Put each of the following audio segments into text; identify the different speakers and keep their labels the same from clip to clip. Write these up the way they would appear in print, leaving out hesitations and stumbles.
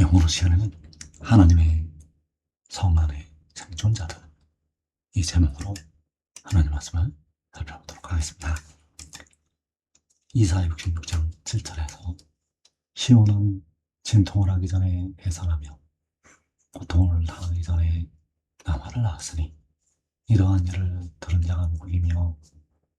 Speaker 1: 오늘 시간에는 하나님의 성 안에 생존자들, 이 제목으로 하나님 말씀을 살펴보도록 하겠습니다. 이사야 66장 7절에서 시온은 진통을 하기 전에 해산하며 고통을 당하기 전에 남아를 낳았으니 이러한 일을 들은 자가 누구이며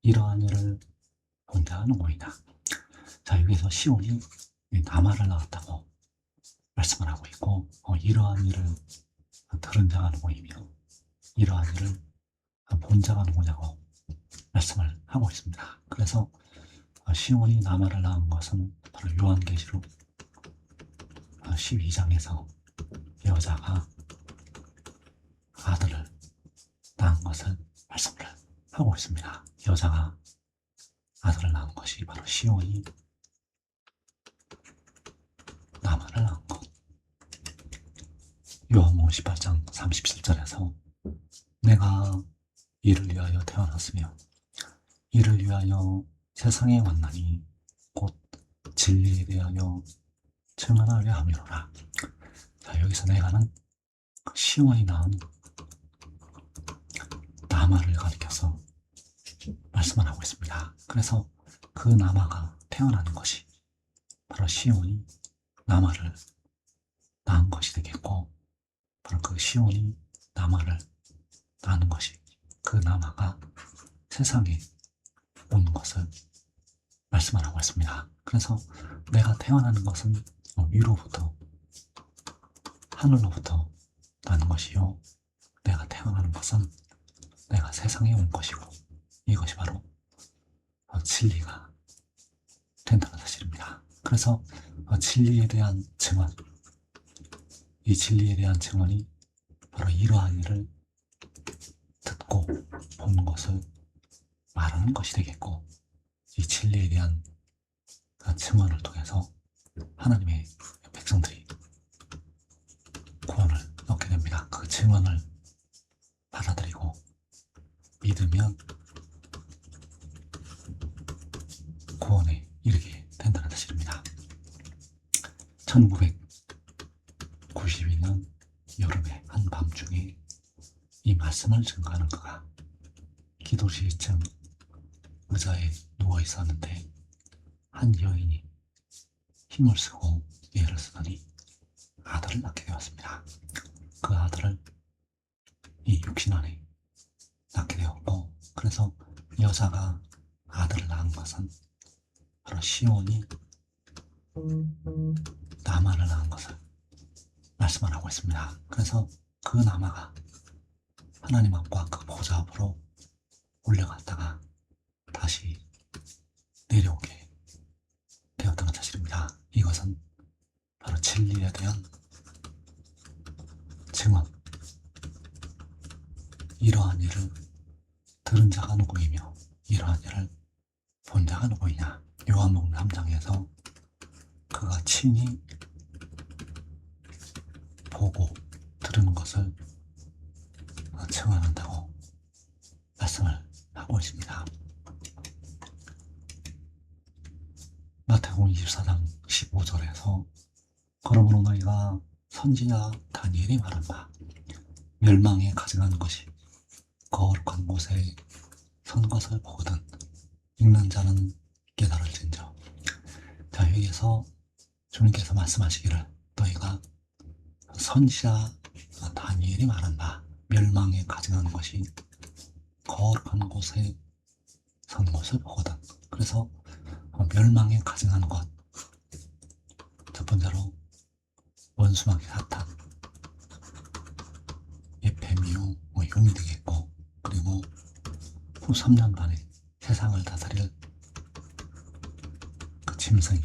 Speaker 1: 이러한 일을 본 자가 누구이냐. 자, 여기서 시온이 남아를 낳았다고 말씀을 하고 있고, 이러한 일을 들은 자가 누구이며 이러한 일을 본 자가 누구냐고 말씀을 하고 있습니다. 그래서 시온이 남아를 낳은 것은 바로 요한계시록 12장에서 여자가 아들을 낳은 것을 말씀을 하고 있습니다. 여자가 아들을 낳은 것이 바로 시온이 남아를 낳은 것. 요한복음 18장 37절에서 내가 이를 위하여 태어났으며 이를 위하여 세상에 왔나니 곧 진리에 대하여 증언하려 함이로라. 자, 여기서 내가는 시온이 낳은 남아를 가리켜서 말씀을 하고 있습니다. 그래서 그 남아가 태어나는 것이 바로 시온이 남아를 낳은 것이 되겠고, 바로 그 시온이 남아를 낳는 것이 그 남아가 세상에 온 것을 말씀을 하고 있습니다. 그래서 내가 태어나는 것은 위로부터, 하늘로부터 나는 것이요, 내가 태어나는 것은 내가 세상에 온 것이고, 이것이 바로 진리가 된다는 사실입니다. 그래서 진리에 대한 증언, 이 진리에 대한 증언이 바로 이러한 일을 듣고 본 것을 말하는 것이 되겠고, 이 진리에 대한 증언을 통해서 하나님의 백성들이 구원을 얻게 됩니다. 그 증언을 받아들이고 믿으면 구원에 이르게 된다는 사실입니다. 1992년 여름의 한밤중에 이 말씀을 증거하는 그가 기도 시쯤 의자에 누워 있었는데 한 여인이 힘을 쓰고 애를 쓰더니 아들을 낳게 되었습니다. 그 아들을 이 육신 안에 낳게 되었고, 그래서 여자가 아들을 낳은 것은 바로 시온이 남아를 낳은 것을 말씀을 하고 있습니다. 그래서 그 남아가 하나님 앞과 그 보좌 앞으로 올라갔다가 다시 내려오게 되었다는 사실입니다. 이것은 바로 진리에 대한 증언, 이러한 일을 들은 자가 누구이며 이러한 일을 본 자가 누구이냐. 요한복음 3장에서 그가 친히 보고 들은 것을 증언한다고 말씀을 하고 있습니다. 마태복음 24장 15절에서 그러므로 너희가 선지자 다니엘이 말한 바 멸망에 가증한 것이 거룩한 곳에 선 것을 보거든 읽는 자는 깨달을진저. 자, 여기에서 주님께서 말씀하시기를 너희가 선지자 다니엘이 말한 바 멸망에 가증한 것이 거룩한 곳에 선 것을 보거든. 그래서 멸망에 가증한 것, 첫 번째로 원수마귀 사탄, 에페미오 용이 되겠고, 그리고 후 3년 반에 세상을 다스릴 그 짐승이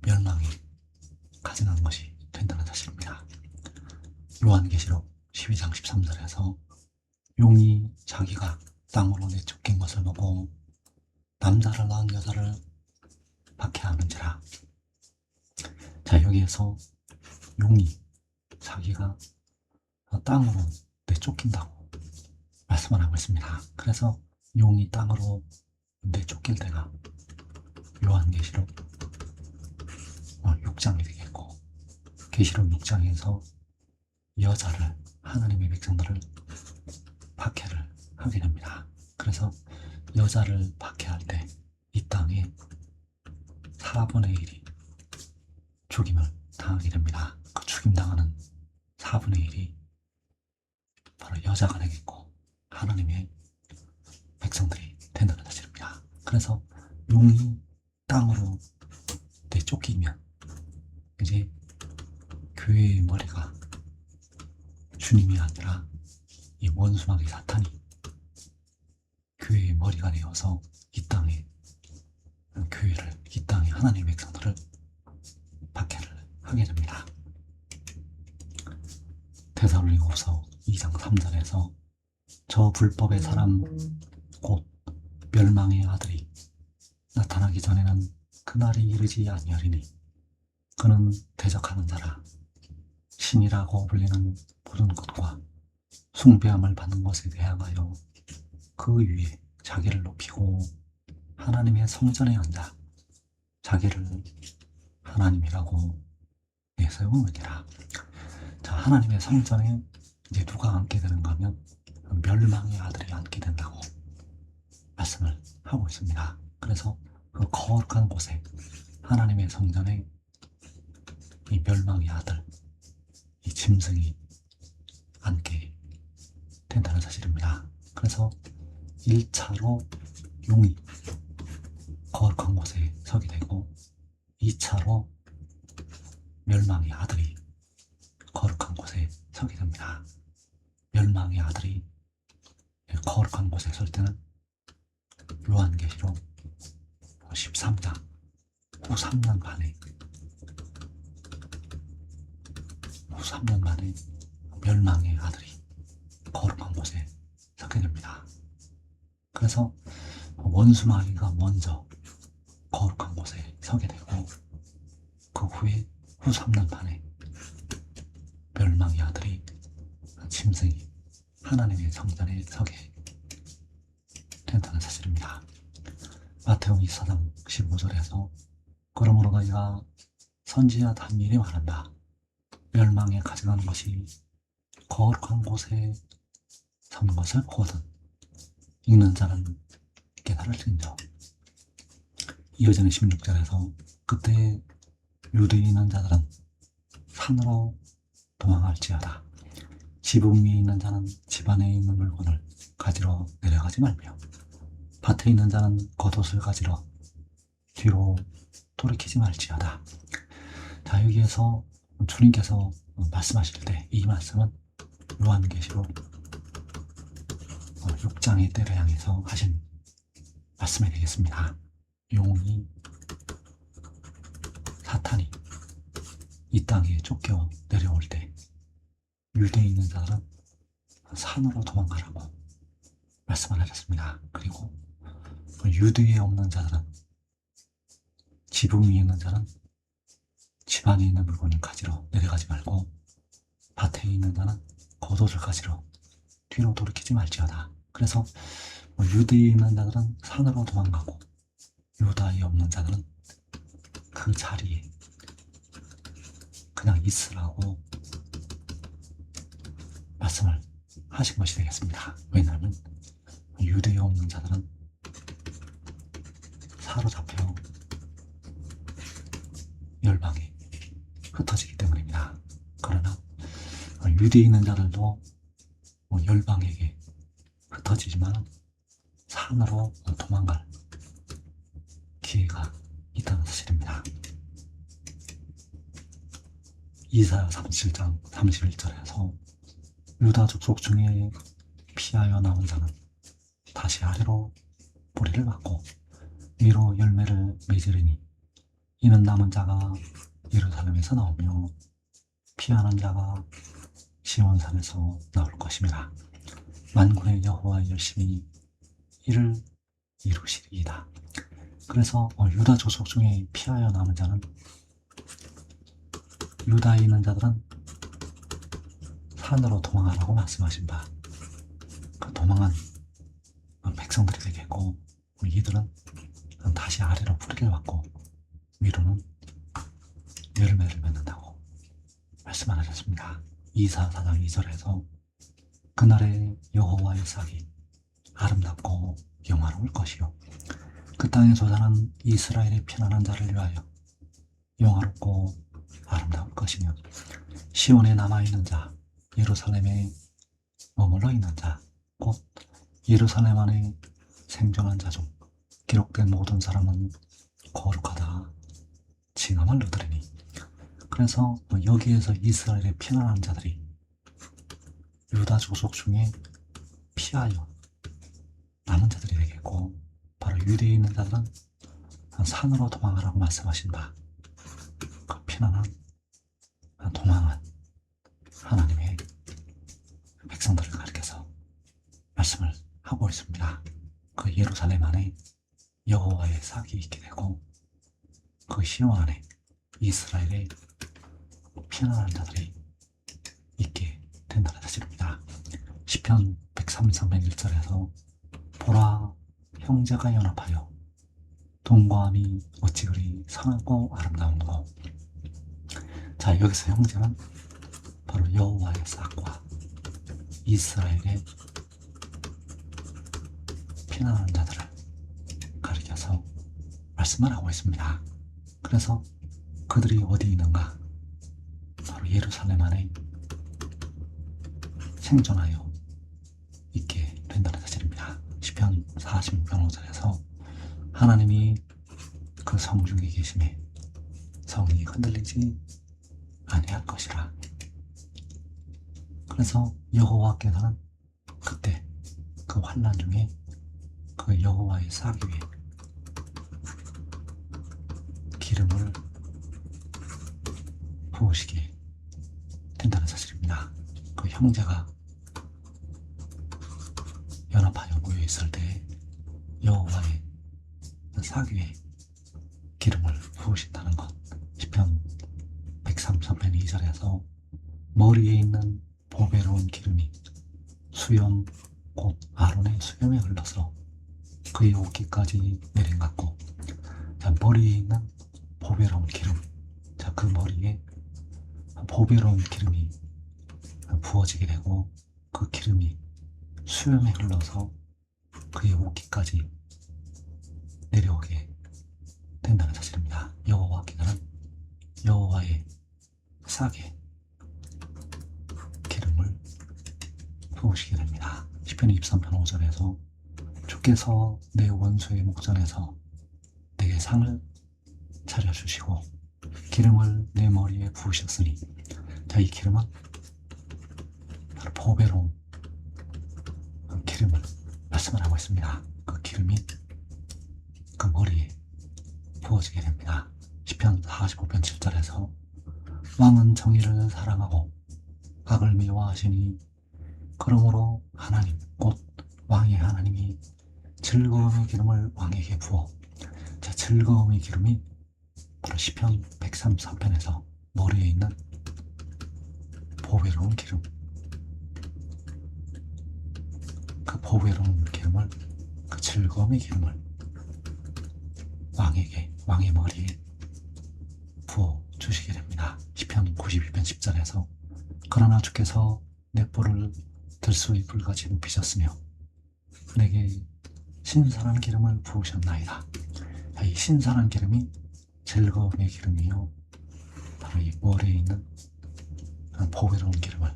Speaker 1: 멸망에 가증한 것이 된다는 사실입니다. 요한계시록 12장 13절에서 용이 자기가 땅으로 내쫓긴 것을 보고 남자를 낳은 여자를 박해하는지라. 자, 여기에서 용이 자기가 땅으로 내쫓긴다고 말씀을 하고 있습니다. 그래서 용이 땅으로 내쫓길 때가 요한계시록 6장이 되겠고, 계시록 6장에서 여자를, 하나님의 백성들을 박해를 하게 됩니다. 그래서 여자를 박해할 때 이 땅에 4분의 1이 죽임을 당하게 됩니다. 그 죽임당하는 4분의 1이 바로 여자가 되겠고 하나님의 백성들이 된다는 사실입니다. 그래서 용이 땅으로 내쫓기면 이제 교회의 머리가 주님이 아니라 이 원수마귀 사탄이 교회의 머리가 되어서 이 땅에 교회를, 이 땅에 하나님의 백성들을 박해를 하게 됩니다. 데살로니가후서 2장 3절에서 저 불법의 사람 곧 멸망의 아들이 나타나기 전에는 그날이 이르지 아니하리니 그는 대적하는 자라 신이라고 불리는 모든 것과 숭배함을 받는 것에 대항하여 그 위에 자기를 높이고 하나님의 성전에 앉아 자기를 하나님이라고 내세우느니라. 자, 하나님의 성전에 이제 누가 앉게 되는가 하면 멸망의 아들이 앉게 된다고 말씀을 하고 있습니다. 그래서 그 거룩한 곳에 하나님의 성전에 이 멸망의 아들, 이 짐승이 앉게 된다는 사실입니다. 그래서 1차로 용이 거룩한 곳에 서게 되고 2차로 멸망의 아들이 거룩한 곳에 서게 됩니다. 멸망의 아들이 거룩한 곳에 설 때는 요한계시록 13장 후 3년 만에 멸망의 아들이 거룩한 곳에 서게 됩니다. 그래서 원수마귀가 먼저 거룩한 곳에 서게 되고 그 후에 후 3년 만에 멸망의 아들이 짐승이 하나님의 성전에 서게 된다는 사실입니다. 마태복음 24장 15절에서 그러므로 너희가 선지자 미리 말한다. 멸망에 가져가는 것이 거룩한 곳에 서는 것을 보거든 읽는 자는 깨달을진저. 이어지는 16절에서 그때 유대에 있는 자들은 산으로 도망할지어다. 지붕 위에 있는 자는 집 안에 있는 물건을 가지러 내려가지 말며 밭에 있는 자는 겉옷을 가지러 뒤로 돌이키지 말지어다. 자, 여기에서 주님께서 말씀하실 때 이 말씀은 요한계시록 6장의 때를 향해서 하신 말씀이 되겠습니다. 용이, 사탄이 이 땅에 쫓겨 내려올 때 유대에 있는 자들은 산으로 도망가라고 말씀을 하셨습니다. 그리고 유대에 없는 자들은, 지붕 위에 있는 자는 집 안에 있는 물건을 가지러 내려가지 말고 밭에 있는 자는 겉옷을 가지러 뒤로 돌이키지 말지어다. 그래서 유대에 있는 자들은 산으로 도망가고 유다에 없는 자들은 그 자리에 그냥 있으라고 말씀을 하신 것이 되겠습니다. 왜냐하면 유대에 없는 자들은 사로잡혀 멸망에 흩어지기 때문입니다. 그러나 유대에 있는 자들도 열방에게 흩어지지만 산으로 도망갈 기회가 있다는 사실입니다. 이사야 37장 31절에서 유다 족속 중에 피하여 남은 자는 다시 아래로 뿌리를 받고 위로 열매를 맺으리니 이는 남은 자가 예루살렘에서 나오며 피하는 자가 시온산에서 나올 것입니다. 만군의 여호와 열심히 이를 이루시리이다. 그래서 유다 족속 중에 피하여 남은 자는, 유다에 있는 자들은 산으로 도망하라고 말씀하신 바 그 도망한 백성들이 되겠고, 이들은 다시 아래로 뿌리를 받고 위로는 열매를 맺는다고 말씀을 하셨습니다. 이사 4장 2절에서 그날의 여호와의 싹이 아름답고 영화로울 것이요 그 땅에 소자는 이스라엘의 피난한 자를 위하여 영화롭고 아름다울 것이며 시온에 남아있는 자 예루살렘에 머물러 있는 자 곧 예루살렘 안에 생존한 자 중 기록된 모든 사람은 거룩하다 징함을 얻으리니. 그래서 여기에서 이스라엘에 피난한 자들이 유다 족속 중에 피하여 남은 자들이 되겠고 바로 유대에 있는 자들은 산으로 도망하라고 말씀하신 바 그 피난한 도망한 하나님의 백성들을 가리켜서 말씀을 하고 있습니다. 그 예루살렘 안에 여호와의 싹이 있게 되고 그 시온 안에 이스라엘의 피난한 자들이 있게 된다는 사실입니다. 시편 133편 1절에서 보라 형제가 연합하여 동거함이 어찌 그리 선하고 아름다운고. 자, 여기서 형제는 바로 여호와의 싹과 이스라엘의 피난한 자들을 가리켜서 말씀을 하고 있습니다. 그래서 그들이 어디 있는가? 바로 예루살렘 안에 생존하여 있게 된다는 사실입니다. 시편 46편 5절에서 하나님이 그 성중에 계심에 성이 흔들리지 아니할 것이라. 그래서 여호와께서는 그때 그 환난 중에 그 여호와의 싹 위에 기름을 부으시게 된다는 사실입니다. 그 형제가 연합하여 모여 있을 때 여호와의 싹 위에 기름을 부으신다는 것. 시편 133편 2절에서 머리에 있는 보배로운 기름이 수염 곧 아론의 수염에 흘러서 그의 옷깃까지 내린 같고. 자, 머리에 있는 보배로운 기름. 자, 그 머리에 보배로운 기름이 부어지게 되고 그 기름이 수염에 흘러서 그의 옷깃까지 내려오게 된다는 사실입니다. 여호와께서는 여호와의 싹에 기름을 부으시게 됩니다. 시편 23편 5절에서 주께서 내 원수의 목전에서 내게 상을 차려주시고 기름을 내 머리에 부으셨으니. 자, 이 기름은 바로 보배로운 기름을 말씀을 하고 있습니다. 그 기름이 그 머리에 부어지게 됩니다. 시편 45편 7절에서 왕은 정의를 사랑하고 악을 미워하시니 그러므로 하나님 곧 왕의 하나님이 즐거움의 기름을 왕에게 부어. 자, 즐거움의 기름이 바로 시편 133편에서 머리에 있는 보배로운 기름, 그 보배로운 기름을, 그 즐거움의 기름을 왕에게, 왕의 머리에 부어 주시게 됩니다. 시편 92편 10절에서 그러나 주께서 내 뿔을 들소의 불같이 높이셨으며 내게 신선한 기름을 부으셨나이다. 이 신선한 기름이 즐거움의 기름이요 바로 이 머리에 있는 보배로운 기름을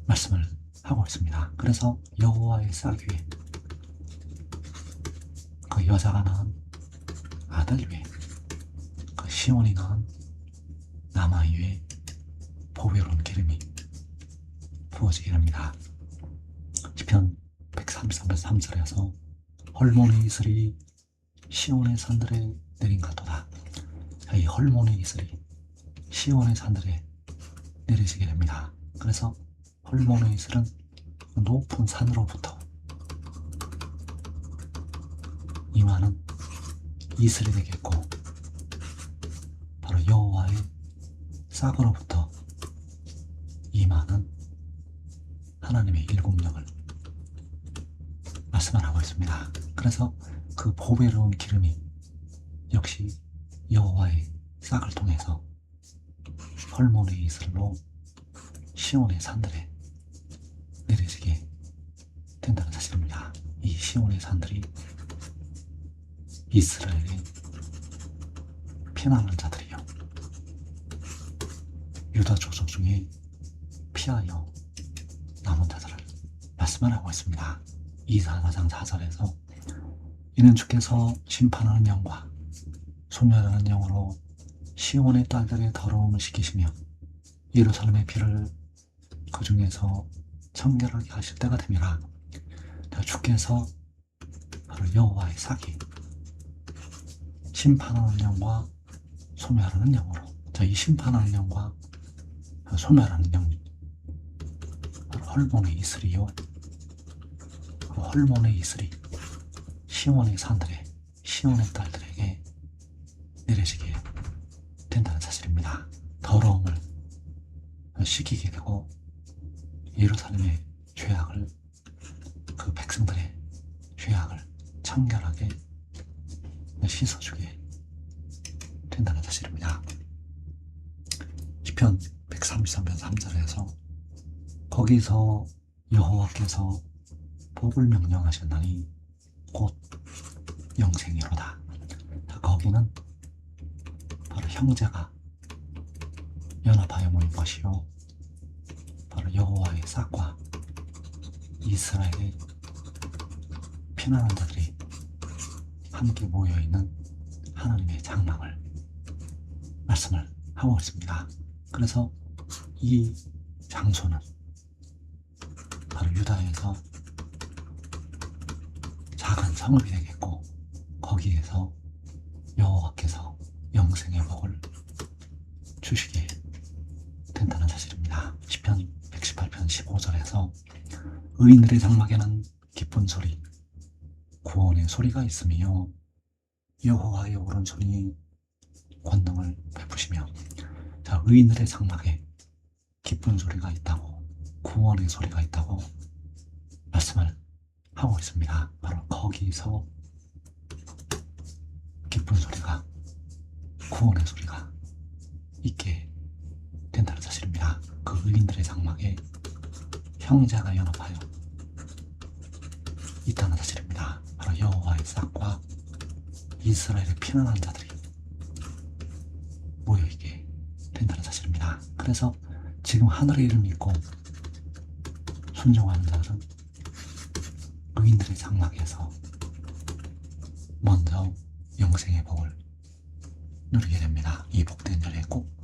Speaker 1: 말씀을 하고 있습니다. 그래서 여호와의 싹 위에 그 여자가 낳은 아들 위에 그 시온이 낳은 남아 위에 보배로운 기름이 부어지게 됩니다. 시편 133편 3절에서 헐몬의 이슬이 시온의 산들에 내린 같도다. 이 헐몬의 이슬이 시온의 산들에 내리시게 됩니다. 그래서 헐몬의 이슬은 높은 산으로부터 임하는 이슬이 되겠고 바로 여호와의 싹으로부터 임하는 하나님의 일곱령을 말씀을 하고 있습니다. 그래서 그 보배로운 기름이 역시 여호와의 싹을 통해서 헐몬의 이슬로 시온의 산들에 내려지게 된다는 사실입니다. 이 시온의 산들이 이스라엘의 피난하는 자들이요, 유다 족속 중에 피하여 남은 자들을 말씀을 하고 있습니다. 이사 4장 4절에서 이는 주께서 심판하는 영과 소멸하는 영으로 시온의 딸들의 더러움을 시키시며 예루살렘의 피를 그 중에서 청결하게 하실 때가 됨이라. 주께서 바로 여호와의 삭이 심판하는 영과 소멸하는 영으로, 이 심판하는 영과 소멸하는 영이 바로 헐몬의 이슬이요, 그 헐몬의 이슬이 시온의 산들에, 시온의 딸들에게 내려지게 된다는 사실입니다. 더러움을 시키게 되고 예루살렘의 죄악을, 그 백성들의 죄악을 청결하게 씻어주게 된다는 사실입니다. 시편 133편 3절에서 거기서 여호와께서 복을 명령하셨나니 곧 영생이로다. 거기는 바로 형제가 연합하여 모인 것이요, 바로 여호와의 삭과 이스라엘의 피난한 자들이 함께 모여있는 하나님의 장막을 말씀을 하고 있습니다. 그래서 이 장소는 바로 유다에서 작은 성읍이 되겠고, 거기에서 여호와께서 영생의 복을 주시게 된다는 사실입니다. 시편 118편 15절에서 의인들의 장막에는 기쁜 소리, 구원의 소리가 있으며 여호와의 오른손이 권능을 베푸시며, 의인들의 장막에 기쁜 소리가 있다고, 구원의 소리가 있다고 말씀을 하고 있습니다. 바로 거기서 기쁜 소리가, 구원의 소리가 있게 된다는 사실입니다. 그 의인들의 장막에 형제가 연합하여 있다는 사실입니다. 바로 여호와의 삭과 이스라엘의 피난한 자들이 모여있게 된다는 사실입니다. 그래서 지금 하늘의 일을 믿고 순종하는 자들은 의인들의 장막에서 먼저 영생의 복을 누리게 됩니다. 이 복된 자리에 꼭